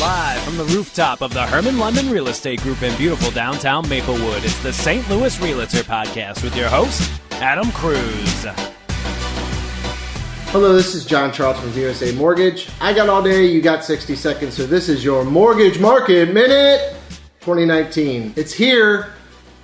Live from the rooftop of the Hermann London Real Estate Group in beautiful downtown Maplewood, it's the St. Louis Realtor Podcast with your host, Adam Kruse. Hello, this is John Charlton with USA Mortgage. I got all day, you got 60 seconds, so this is your Mortgage Market Minute 2019. It's here.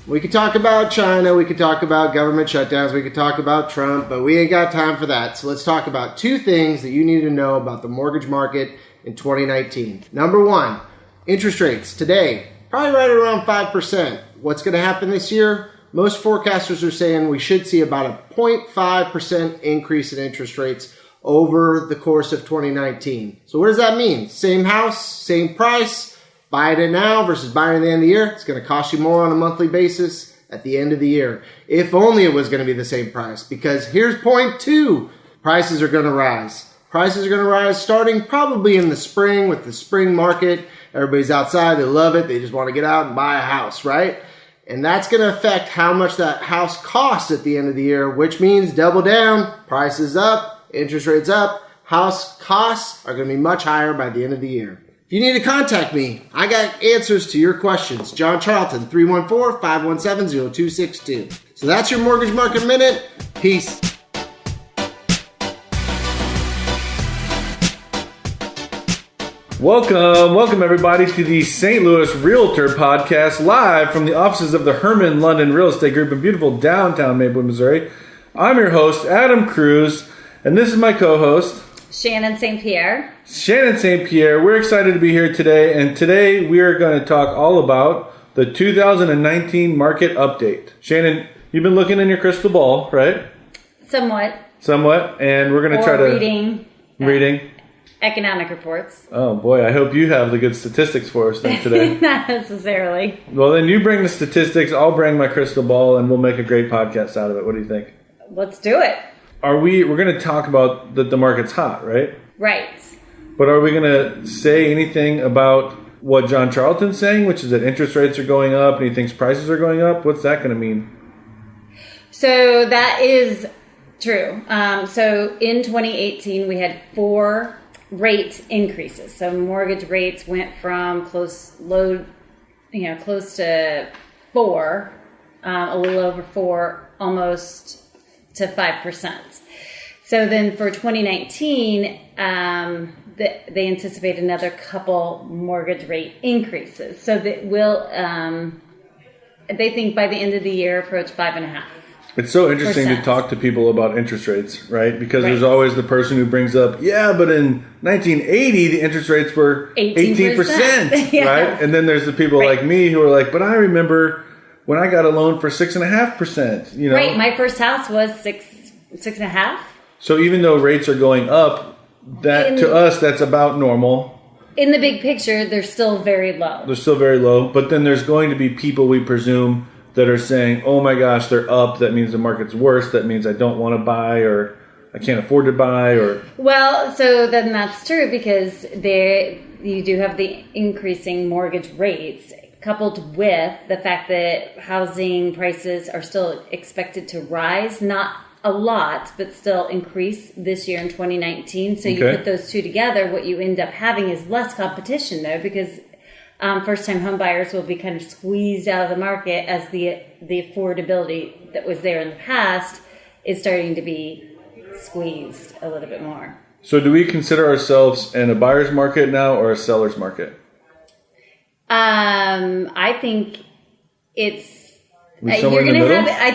We could talk about China, we could talk about government shutdowns, we could talk about Trump, but we ain't got time for that. So let's talk about two things that you need to know about the mortgage market in 2019. Number one, interest rates today, probably right around 5%. What's going to happen this year? Most forecasters are saying we should see about a 0.5% increase in interest rates over the course of 2019. So what does that mean? Same house, same price, buying it now versus buying it at the end of the year. It's going to cost you more on a monthly basis at the end of the year. If only it was going to be the same price, because here's point two. Prices are going to rise. Prices are going to rise starting probably in the spring with the spring market. Everybody's outside. They love it. They just want to get out and buy a house, right? And that's going to affect how much that house costs at the end of the year, which means double down, prices up, interest rates up, house costs are going to be much higher by the end of the year. If you need to contact me, I got answers to your questions. John Charlton, 314-517-0262. So that's your Mortgage Market Minute. Peace. Welcome everybody to the St. Louis Realtor Podcast, live from the offices of the Hermann London Real Estate Group in beautiful downtown Maplewood, Missouri. I'm your host, Adam Kruse, and this is my co-host, Shannon St. Shannon St. Pierre. We're excited to be here today, and today we are going to talk all about the 2019 market update. Shannon, you've been looking in your crystal ball, right? Somewhat, and we're going to try to... Reading. Economic reports. Oh boy, I hope you have the good statistics for us then today. Not necessarily. Well, then you bring the statistics, I'll bring my crystal ball, and we'll make a great podcast out of it. What do you think? Let's do it. We're going to talk about that the market's hot, right? Right. But are we going to say anything about what John Charlton's saying, which is that interest rates are going up and he thinks prices are going up? What's that going to mean? So that is true. So in 2018, we had 4 rate increases. So mortgage rates went from close to 4, a little over 4, almost to 5%. So then for 2019, they anticipate another couple mortgage rate increases. So that will, they think by the end of the year, approach 5.5%. It's so interesting to talk to people about interest rates, right? Because there's always the person who brings up, but in 1980, the interest rates were 18%, yeah. right? And then there's the people like me who are like, but I remember when I got a loan for 6.5%, you know? Right, my first house was 6.5%. So even though rates are going up, to us, that's about normal. In the big picture, they're still very low. But then there's going to be people, we presume, that are saying, oh my gosh, they're up. That means the market's worse. That means I don't want to buy, or I can't afford to buy, or... Well, so then that's true, because you do have the increasing mortgage rates coupled with the fact that housing prices are still expected to rise, not a lot, but still increase this year in 2019. So you put those two together, what you end up having is less competition, though, because first-time home buyers will be kind of squeezed out of the market as the affordability that was there in the past is starting to be squeezed a little bit more. So do we consider ourselves in a buyer's market now or a seller's market? I think it's... somewhere in the middle? I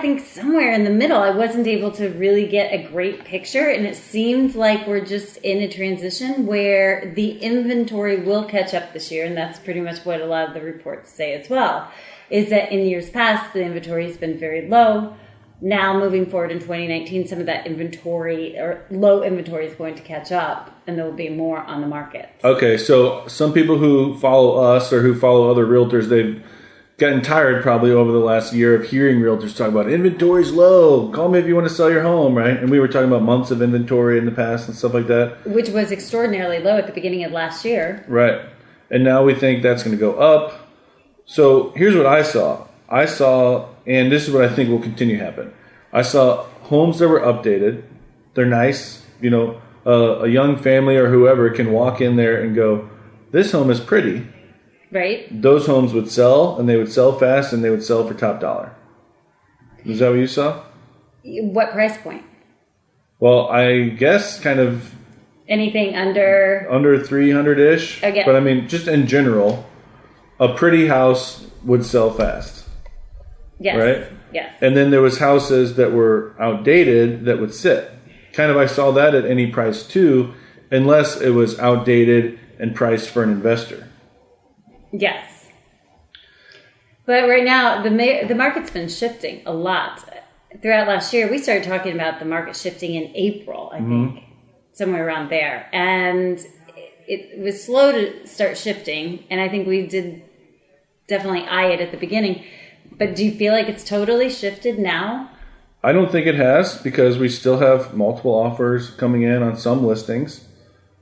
think somewhere in the middle. I wasn't able to really get a great picture, and it seems like we're just in a transition where the inventory will catch up this year, and that's pretty much what a lot of the reports say as well, is that in years past, the inventory has been very low. Now, moving forward in 2019, some of that inventory or low inventory is going to catch up, and there will be more on the market. Okay, so some people who follow us or who follow other realtors, they've gotten tired probably over the last year of hearing realtors talk about inventory's low. Call me if you want to sell your home, right? And we were talking about months of inventory in the past and stuff like that. Which was extraordinarily low at the beginning of last year. Right. And now we think that's going to go up. So here's what I saw. And this is what I think will continue to happen. I saw homes that were updated. They're nice. You know, a young family or whoever can walk in there and go, this home is pretty. Right. Those homes would sell, and they would sell fast, and they would sell for top dollar. Is that what you saw? What price point? Well, I guess kind of anything under 300-ish. Okay. But I mean, just in general, a pretty house would sell fast. Yes. Right? Yes. And then there was houses that were outdated that would sit. Kind of I saw that at any price too, unless it was outdated and priced for an investor. Yes. But right now, the market's been shifting a lot. Throughout last year, we started talking about the market shifting in April, I think, somewhere around there. And it was slow to start shifting, and I think we did definitely eye it at the beginning. But do you feel like it's totally shifted now? I don't think it has, because we still have multiple offers coming in on some listings,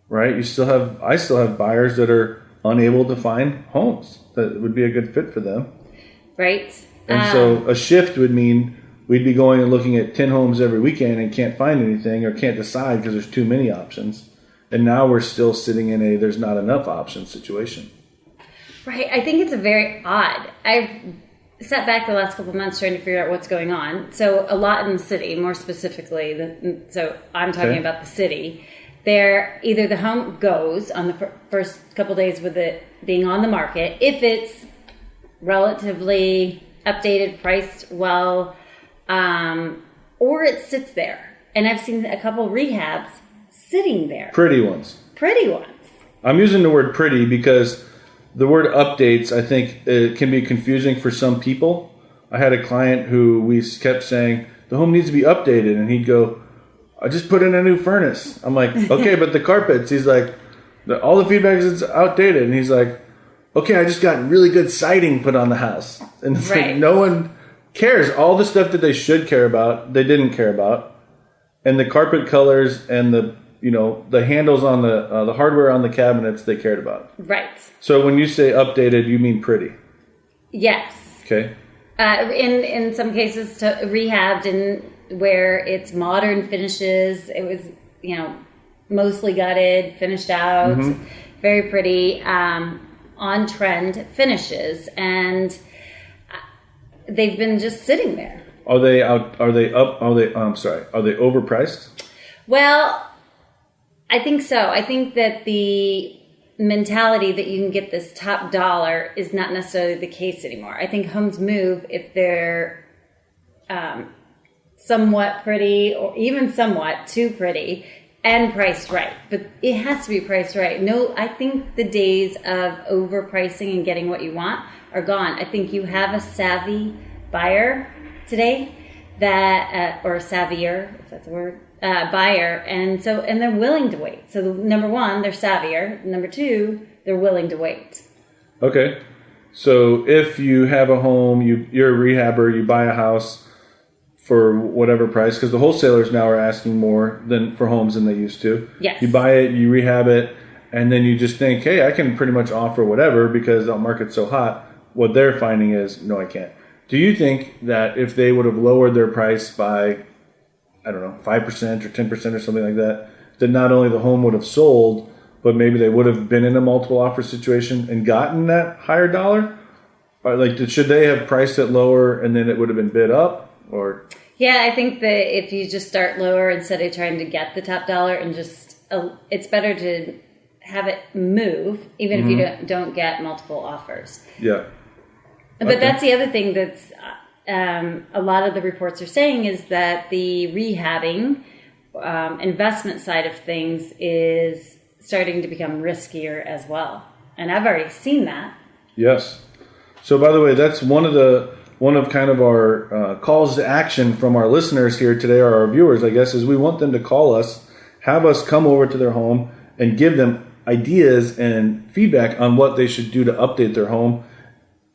right? I still have buyers that are unable to find homes that would be a good fit for them. Right. And so a shift would mean we'd be going and looking at 10 homes every weekend and can't find anything or can't decide because there's too many options. And now we're still sitting in a there's not enough options situation. Right. I think it's a very odd. I've sat back the last couple of months trying to figure out what's going on. So a lot in the city, more specifically, so I'm talking about the city. There, either the home goes on the first couple of days with it being on the market, if it's relatively updated, priced well, or it sits there. And I've seen a couple rehabs sitting there. Pretty ones. Pretty ones. I'm using the word pretty because the word updates, I think, it can be confusing for some people. I had a client who we kept saying, the home needs to be updated. And he'd go, I just put in a new furnace. I'm like, okay, but the carpets. He's like, all the feedback is it's outdated. And he's like, okay, I just got really good siding put on the house. And it's like, no one cares. All the stuff that they should care about, they didn't care about. And the carpet colors and the handles on the hardware on the cabinets, they cared about. Right. So when you say updated, you mean pretty? Yes. Okay. In some cases, rehabbed and where it's modern finishes. It was, mostly gutted, finished out, very pretty, on trend finishes, and they've been just sitting there. Are they overpriced? Well, I think so. I think that the mentality that you can get this top dollar is not necessarily the case anymore. I think homes move if they're somewhat pretty or even somewhat too pretty and priced right. But it has to be priced right. No, I think the days of overpricing and getting what you want are gone. I think you have a savvy buyer today that, or savvier, if that's a word, buyer, and they're willing to wait. So number one, they're savvier. Number two, they're willing to wait. Okay. So if you have a home, you're a rehabber, you buy a house for whatever price, because the wholesalers now are asking more for homes than they used to. Yes. You buy it, you rehab it, and then you just think, hey, I can pretty much offer whatever because the market's so hot. What they're finding is, no, I can't. Do you think that if they would have lowered their price by, 5% or 10% or something like that, that not only the home would have sold, but maybe they would have been in a multiple offer situation and gotten that higher dollar? Or should they have priced it lower and then it would have been bid up? Or yeah, I think that if you just start lower instead of trying to get the top dollar and just, it's better to have it move, even if you don't get multiple offers. Yeah. But that's the other thing that's a lot of the reports are saying is that the rehabbing investment side of things is starting to become riskier as well. And I've already seen that. Yes. So by the way, that's one of kind of our calls to action from our listeners here today, or our viewers, I guess, is we want them to call us, have us come over to their home and give them ideas and feedback on what they should do to update their home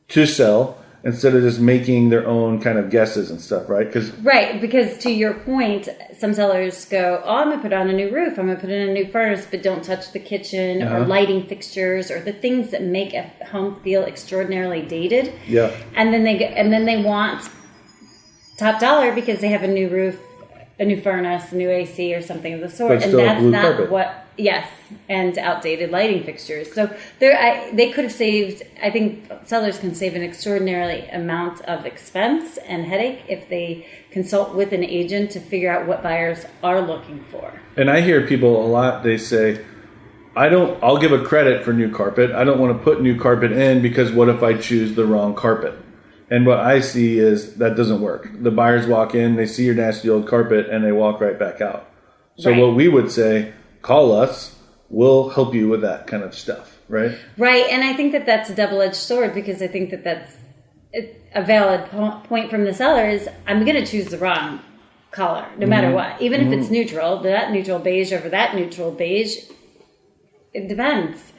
to sell, instead of just making their own kind of guesses and stuff, right? Because to your point, some sellers go, I'm going to put on a new roof, I'm going to put in a new furnace, but don't touch the kitchen or lighting fixtures or the things that make a home feel extraordinarily dated. Yeah. And then they want top dollar because they have a new roof, a new furnace, a new AC, or something of the sort. But still and that's blue not carpet. what, yes, and outdated lighting fixtures. So they could have saved, I think sellers can save an extraordinary amount of expense and headache if they consult with an agent to figure out what buyers are looking for. And I hear people a lot, they say, I'll give a credit for new carpet. I don't want to put new carpet in because what if I choose the wrong carpet? And what I see is that doesn't work. The buyers walk in, they see your nasty old carpet, and they walk right back out. So what we would say, call us. We'll help you with that kind of stuff, right? Right, and I think that that's a double-edged sword because I think that that's a valid point from the seller is I'm going to choose the wrong color no matter what. Even if it's neutral, that neutral beige over that neutral beige, it depends.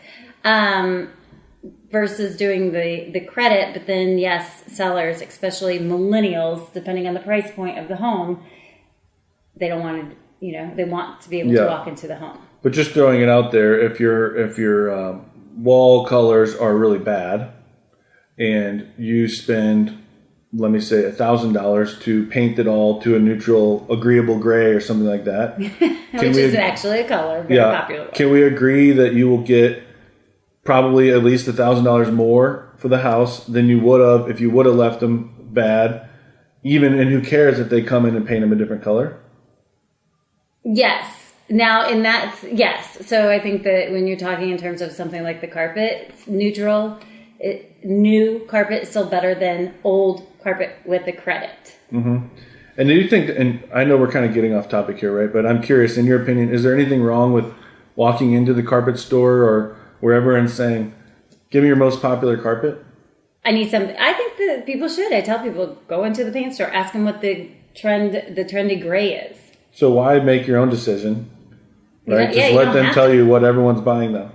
Versus doing the credit, but then yes, sellers, especially millennials, depending on the price point of the home, they don't want to, they want to be able to walk into the home. But just throwing it out there, if your wall colors are really bad, and you spend, let me say, $1,000 to paint it all to a neutral, agreeable gray or something like that, which is actually a color, very popular one. Can we agree that you will get probably at least $1,000 more for the house than you would have if you would have left them bad, even, and who cares if they come in and paint them a different color? Yes. Now, yes. So I think that when you're talking in terms of something like the carpet, it's neutral, new carpet is still better than old carpet with the credit. Mm-hmm. And do you think, and I know we're kind of getting off topic here, right? But I'm curious, in your opinion, is there anything wrong with walking into the carpet store or wherever and saying, give me your most popular carpet? I need something. I think that people should. I tell people, go into the paint store, ask them what the trendy gray is. So why make your own decision? Right? Yeah, just let them tell you what everyone's buying though.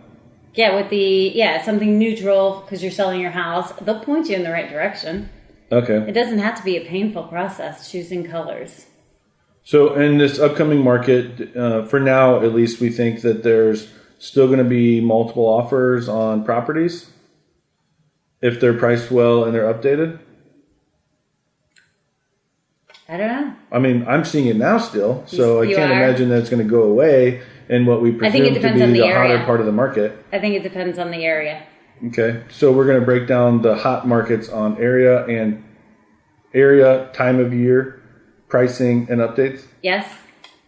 Yeah, something neutral because you're selling your house. They'll point you in the right direction. Okay. It doesn't have to be a painful process choosing colors. So in this upcoming market, for now at least, we think that there's still going to be multiple offers on properties if they're priced well and they're updated? I don't know. I mean, I'm seeing it now still, so I can't imagine that it's going to go away in what we presume to be the hotter part of the market. I think it depends on the area. Okay, so we're going to break down the hot markets on area, time of year, pricing, and updates? Yes.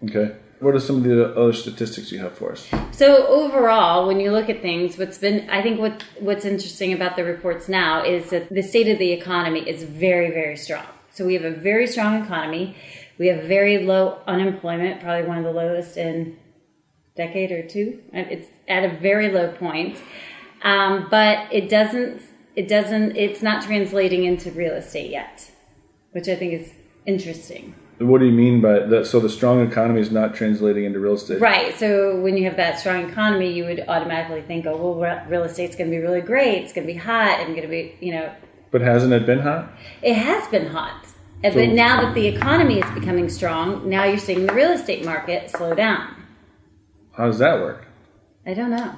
Okay. What are some of the other statistics you have for us? So overall, when you look at things, what's interesting about the reports now is that the state of the economy is very, very strong. So we have a very strong economy. We have very low unemployment, probably one of the lowest in a decade or two. It's at a very low point. But it's not translating into real estate yet, which I think is interesting. What do you mean by that? So the strong economy is not translating into real estate? Right. So when you have that strong economy, you would automatically think, oh, well, real estate's going to be really great. It's going to be hot and going to be, But hasn't it been hot? It has been hot. But now that the economy is becoming strong, now you're seeing the real estate market slow down. How does that work? I don't know.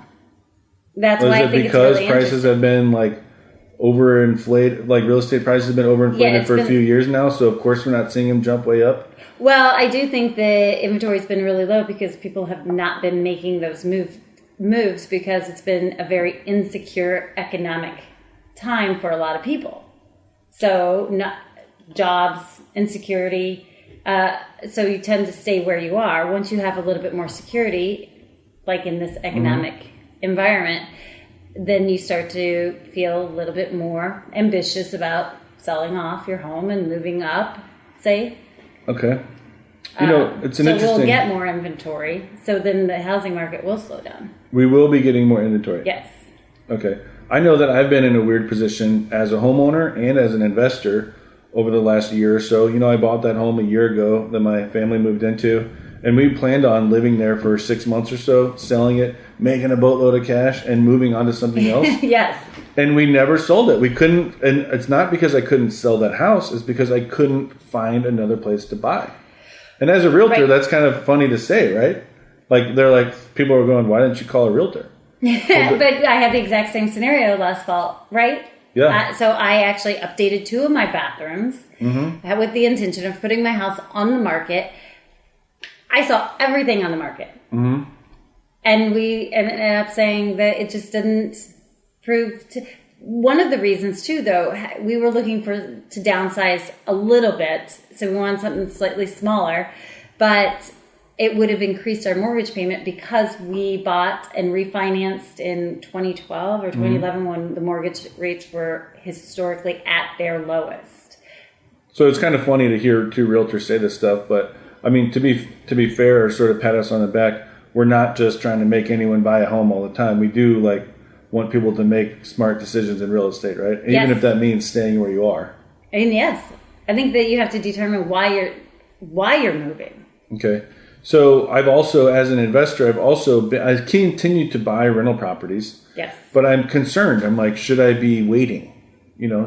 That's why I think it's Is really it because prices have been overinflated, real estate prices have been overinflated for a few years now, so of course we're not seeing them jump way up? Well, I do think the inventory's been really low because people have not been making those moves because it's been a very insecure economic time for a lot of people. So jobs, insecurity, so you tend to stay where you are. Once you have a little bit more security, like in this economic environment, then you start to feel a little bit more ambitious about selling off your home and moving up, say. Okay. It's an interesting... So we'll get more inventory, so then the housing market will slow down. We will be getting more inventory? Yes. Okay. I know that I've been in a weird position as a homeowner and as an investor over the last year or so. I bought that home a year ago that my family moved into, and we planned on living there for 6 months or so, selling it, making a boatload of cash, and moving on to something else. Yes. And we never sold it. We couldn't, and it's not because I couldn't sell that house, it's because I couldn't find another place to buy. And as a realtor, that's kind of funny to say, right? People are going, why didn't you call a realtor? But I had the exact same scenario last fall, right? Yeah. So I actually updated 2 of my bathrooms with the intention of putting my house on the market. I saw everything on the market. Mm-hmm. And we ended up saying that it just didn't prove to... One of the reasons, too, though, we were looking to downsize a little bit. So we wanted something slightly smaller. But it would have increased our mortgage payment because we bought and refinanced in 2012 or 2011 when the mortgage rates were historically at their lowest. So it's kind of funny to hear two realtors say this stuff. But, I mean, to be fair or sort of pat us on the back, we're not just trying to make anyone buy a home all the time. We do, like... want people to make smart decisions in real estate, right? Yes. Even if that means staying where you are. And yes, I think that you have to determine why you're moving. Okay. So I've also, as an investor, I continue to buy rental properties. Yes. But I'm concerned. I'm like, should I be waiting?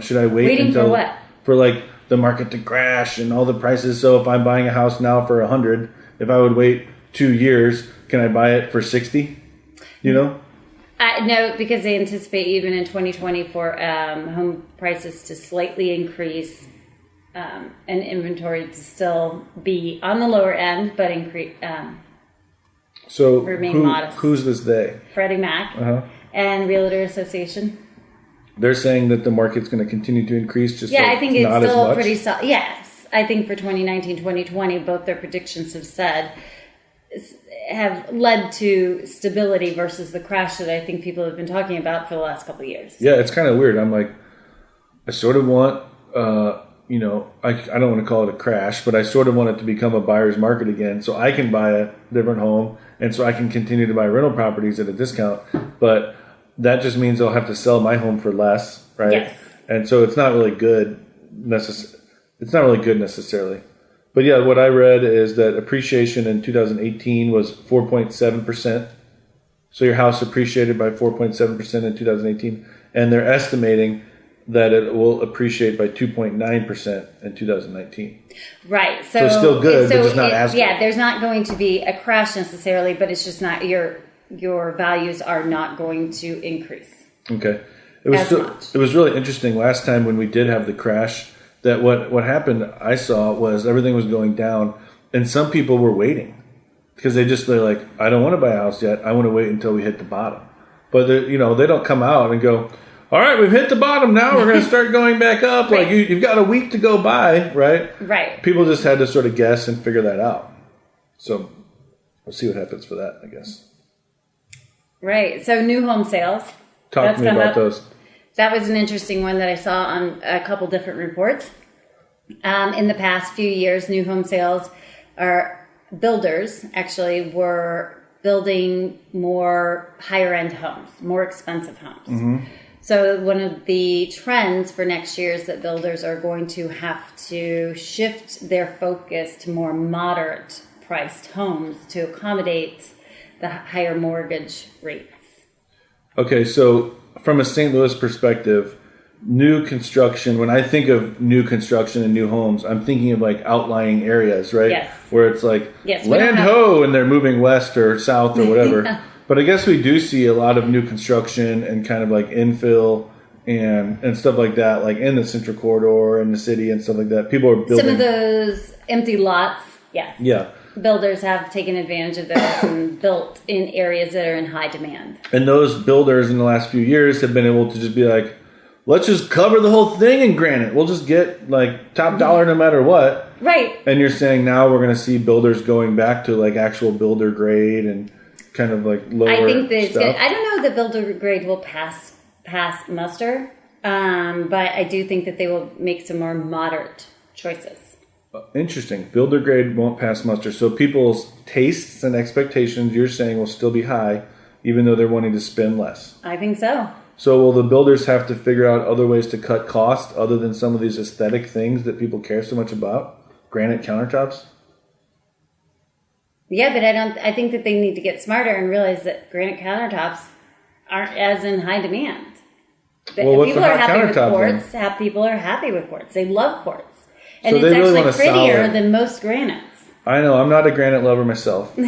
Should I wait until... Waiting for what? For like the market to crash and all the prices. So if I'm buying a house now for $100, if I would wait 2 years, can I buy it for $60? No, because they anticipate even in 2020 for home prices to slightly increase and inventory to still be on the lower end, but increase. Remain modest. Who's this they? Freddie Mac and Realtor Association. They're saying that the market's going to continue to increase. I think it's still pretty solid. Yes, I think for 2019, 2020, both their predictions have led to stability versus the crash that I think people have been talking about for the last couple of years. Yeah, it's kind of weird. I'm like, I sort of want, I don't want to call it a crash, but I sort of want it to become a buyer's market again so I can buy a different home and so I can continue to buy rental properties at a discount. But that just means I'll have to sell my home for less, right? Yes. And so it's not really good necessarily. But yeah, what I read is that appreciation in 2018 was 4.7%. So your house appreciated by 4.7% in 2018. And they're estimating that it will appreciate by 2.9% in 2019. Right. So it's still good, but just not as good. Yeah, there's not going to be a crash necessarily, but it's just not your values are not going to increase. Okay. It was really interesting last time when we did have the crash. That what happened, I saw, was everything was going down, and some people were waiting because they're like, I don't want to buy a house yet. I want to wait until we hit the bottom. But they don't come out and go, all right, we've hit the bottom now. We're going to start going back up. Right. Like you've got a week to go by, right? Right. People just had to sort of guess and figure that out. So we'll see what happens for that, I guess. Right. So new home sales. Talk to me about those. That was an interesting one that I saw on a couple different reports. In the past few years, new home sales builders actually were building more higher-end homes, more expensive homes. Mm-hmm. So one of the trends for next year is that builders are going to have to shift their focus to more moderate-priced homes to accommodate the higher mortgage rates. Okay, so from a St. Louis perspective, new construction, when I think of new construction and new homes, I'm thinking of like outlying areas, right? Yes. Where it's like land ho and they're moving west or south or whatever. Yeah. But I guess we do see a lot of new construction and kind of like infill and stuff like that, like in the central corridor in the city and stuff like that. People are building. Some of those empty lots, yes. Yeah. Builders have taken advantage of those and built in areas that are in high demand. And those builders in the last few years have been able to just be like, let's just cover the whole thing in granite. We'll just get like top dollar no matter what. Right. And you're saying now we're going to see builders going back to like actual builder grade and kind of like lower I think that stuff. I don't know that builder grade will pass muster, but I do think that they will make some more moderate choices. Interesting. Builder grade won't pass muster. So people's tastes and expectations, you're saying, will still be high, even though they're wanting to spend less. I think so. So will the builders have to figure out other ways to cut costs other than some of these aesthetic things that people care so much about? Granite countertops? Yeah, but I think that they need to get smarter and realize that granite countertops aren't as in high demand. Well, people are happy with quartz. People are happy with quartz. They love quartz. And so it's really actually prettier than most granites. I know. I'm not a granite lover myself.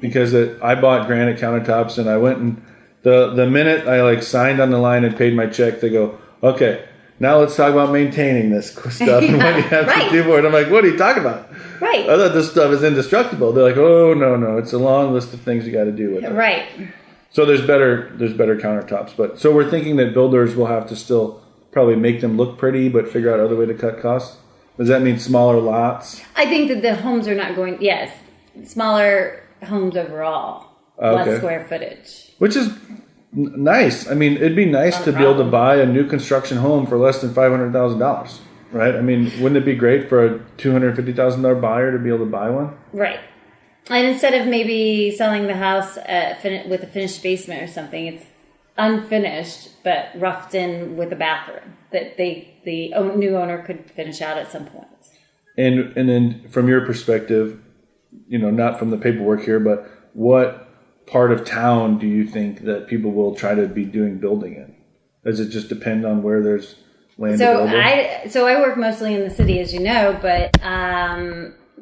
Because I bought granite countertops and I went and the minute I like signed on the line and paid my check, they go, okay, Now let's talk about maintaining this stuff and what you have to do for it. I'm like, what are you talking about? Right. I thought this stuff is indestructible. They're like, oh, no. It's a long list of things you got to do with it. Right. So there's better countertops. But so we're thinking that builders will have to still probably make them look pretty, but figure out other way to cut costs. Does that mean smaller lots? I think that the homes are not going, yes, smaller homes overall, less square footage. Which is nice. I mean, it'd be nice to be able to buy a new construction home for less than $500,000, right? I mean, wouldn't it be great for a $250,000 buyer to be able to buy one? Right. And instead of maybe selling the house with a finished basement or something, it's unfinished but roughed in with a bathroom that the new owner could finish out at some point. And then from your perspective, not from the paperwork here, but what part of town do you think that people will try to be doing building in? Does it just depend on where there's land available? So I work mostly in the city, as you know, but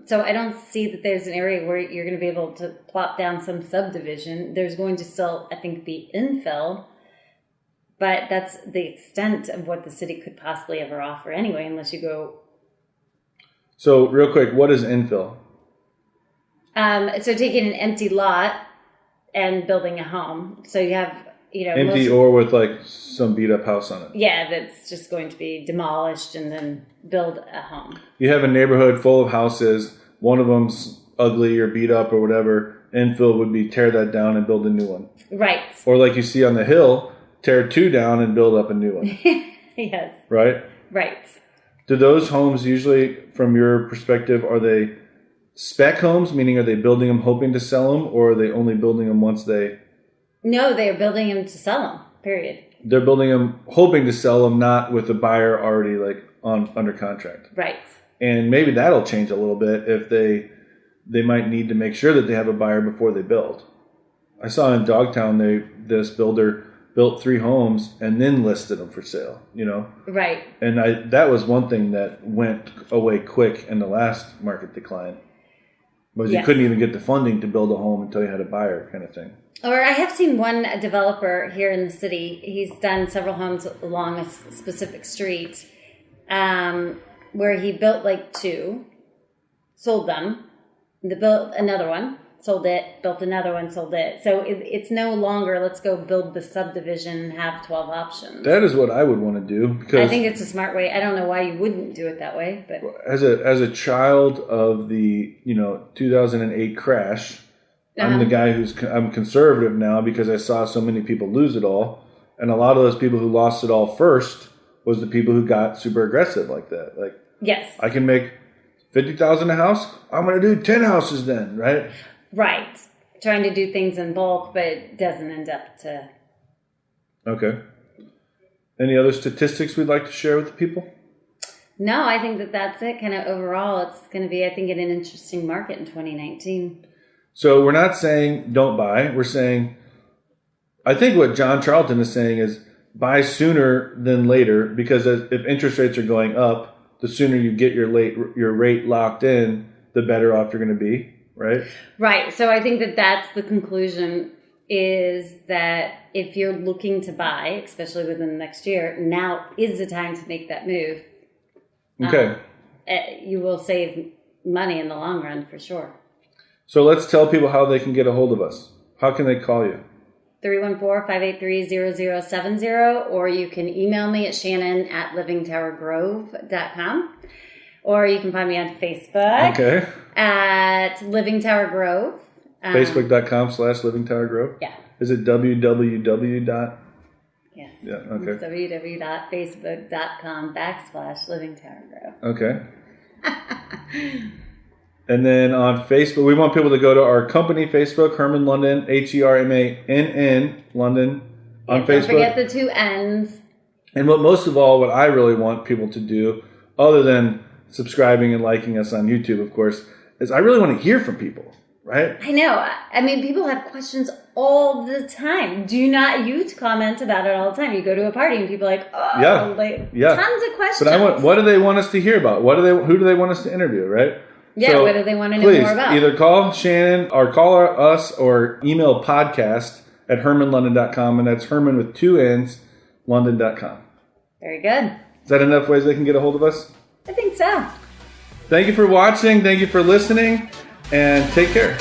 so I don't see that there's an area where you're going to be able to plop down some subdivision. There's going to still, I think, be infill, but that's the extent of what the city could possibly ever offer anyway, unless you go. So real quick, what is infill? So taking an empty lot and building a home. So you have, empty or with like some beat up house on it. Yeah, that's just going to be demolished and then build a home. You have a neighborhood full of houses. One of them's ugly or beat up or whatever. Infill would be tear that down and build a new one. Right. Or like you see on the hill, tear two down and build up a new one. Yes. Right? Right. Do those homes usually, from your perspective, are they spec homes, meaning are they building them hoping to sell them, or are they only building them once they... No, they're building them to sell them, period. They're building them hoping to sell them, not with the buyer already under contract. Right. And maybe that'll change a little bit if they might need to make sure that they have a buyer before they build. I saw in Dogtown, this builder built 3 homes and then listed them for sale, Right. And that was one thing that went away quick in the last market decline. Was you couldn't even get the funding to build a home until you had a buyer, kind of thing. Or I have seen one developer here in the city. He's done several homes along a specific street where he built 2, sold them, built another one, sold it, built another one, sold it. So it's no longer let's go build the subdivision and have 12 options. That is what I would want to do. Because I think it's a smart way. I don't know why you wouldn't do it that way. But as a child of the 2008 crash, I'm the guy I'm conservative now because I saw so many people lose it all. And a lot of those people who lost it all first was the people who got super aggressive like that. Yes. I can make $50,000 a house. I'm going to do 10 houses then, right? Right. Trying to do things in bulk, but it doesn't end up to... Okay. Any other statistics we'd like to share with the people? No, I think that's it. Kind of overall, it's going to be, I think, an interesting market in 2019. So we're not saying don't buy. We're saying, I think what John Charlton is saying is buy sooner than later, because if interest rates are going up, the sooner you get your rate locked in, the better off you're going to be, right? Right. So I think that's the conclusion, is that if you're looking to buy, especially within the next year, now is the time to make that move. Okay. You will save money in the long run for sure. So let's tell people how they can get a hold of us. How can they call you? 314-583-0070, or you can email me at shannon@livingtowergrove.com, or you can find me on Facebook at Living Tower Grove. Facebook.com/LivingTowerGrove? Yeah. Is it www. Yes. Yeah, okay. www.facebook.com/LivingTowerGrove. Okay. And then on Facebook, we want people to go to our company Facebook, Hermann London, HERMANN London, on Facebook. Don't forget the 2 N's. And what I really want people to do, other than subscribing and liking us on YouTube, of course, is I really want to hear from people, right? I know. I mean, people have questions all the time. You comment about it all the time. You go to a party and people are like, tons of questions. But what do they want us to hear about? Who do they want us to interview, right? Yeah, so what do they want to know more about? Either call Shannon or call us or email podcast@hermannlondon.com, and that's Hermann with 2 N's, London.com. Very good. Is that enough ways they can get a hold of us? I think so. Thank you for watching. Thank you for listening. And take care.